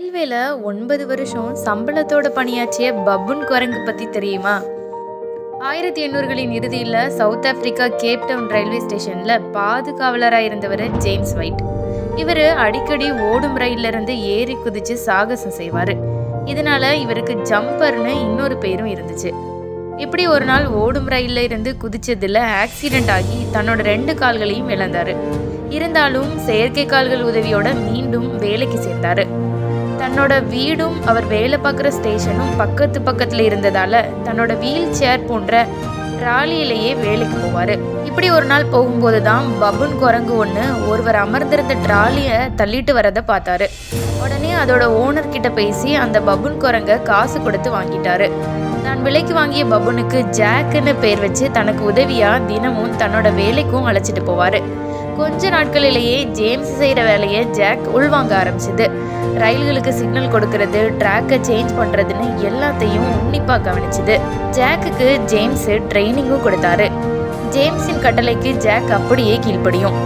ரயில்வேல 9 வருஷம் சம்பளத்தோட பணியாற்றிய பப்புன் குரங்கு பத்தி தெரியுமா? 1800களின் இறுதியில் South Africa Cape Town railway ஸ்டேஷன்ல பாதுகாவலராக இருந்தவர் ஜேம்ஸ் வைட். இவர் அடிக்கடி ஓடும் ரயில்ல இருந்து ஏறி குதிச்சு சாகசம் செய்வார். இதனால இவருக்கு ஜம்பர்னு இன்னொரு பேரும் இருந்துச்சு. இப்படி ஒரு நாள் ஓடும் ரயில்ல இருந்து குதிச்சதுல ஆக்சிடென்ட் ஆகி தன்னோட 2 கால்களையும் இழந்தாரு. இருந்தாலும் செயற்கை கால்கள் உதவியோட மீண்டும் வேலைக்கு சேர்ந்தாரு. தன்னோட வீடும் அவர் வேலை பார்க்குற ஸ்டேஷனும் பக்கத்துல இருந்ததால தன்னோட வீல் சேர் போன்ற ட்ராலியிலேயே வேலைக்கு போவார். இப்படி ஒரு நாள் போகும்போது தான் பப்புன் குரங்கு ஒன்று ஒருவர் அமர்ந்திருந்த ட்ராலியை தள்ளிட்டு வரதை பார்த்தாரு. உடனே அதோட ஓனர் கிட்ட பேசி அந்த பப்புன் குரங்கை காசு கொடுத்து வாங்கிட்டாரு. தான் விலைக்கு வாங்கிய பப்புனுக்கு ஜாக்குன்னு பேர் வச்சு தனக்கு உதவியா தினமும் தன்னோட வேலைக்கும் அழைச்சிட்டு போவார். கொஞ்ச நாட்களிலேயே ஜேம்ஸ் செய்கிற வேலையை ஜாக் உள்வாங்க ஆரம்பிச்சது. ரயில்களுக்கு சிக்னல் கொடுக்கறது, ட்ராக்கை சேஞ்ச் பண்ணுறதுன்னு எல்லாத்தையும் உன்னிப்பாக கவனிச்சுது. ஜாக்குக்கு ஜேம்ஸ் ட்ரைனிங்கும் கொடுத்தாரு. ஜேம்ஸின் கட்டளைக்கு ஜாக் அப்படியே கீழ்ப்படியும்.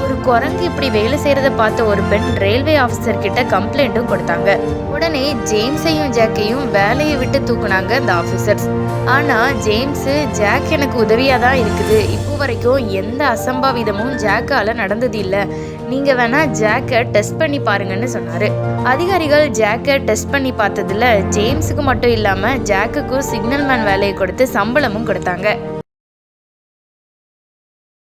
ஒரு குரங்கு இப்படி வேலை செய்கிறத பார்த்த ஒரு பெண் ரயில்வே ஆஃபீஸர் கிட்ட கம்ப்ளைண்ட்டும் கொடுத்தாங்க. உடனே ஜேம்ஸையும் ஜாக்கையும் வேலையை விட்டு தூக்குனாங்க அந்த ஆஃபீஸர்ஸ். ஆனால் ஜேம்ஸ், ஜாக் எனக்கு உதவியாக தான் இருக்குது, இப்போ வரைக்கும் எந்த அசம்பாவிதமும் ஜாக்கால நடந்தது இல்லை, நீங்கள் வேணா ஜாக்கை டெஸ்ட் பண்ணி பாருங்கன்னு சொன்னார். அதிகாரிகள் ஜாக்கை டெஸ்ட் பண்ணி பார்த்ததுல ஜேம்ஸுக்கு மட்டும் இல்லாமல் ஜாக்குக்கும் சிக்னல் மேன் வேலையை கொடுத்து சம்பளமும் கொடுத்தாங்க.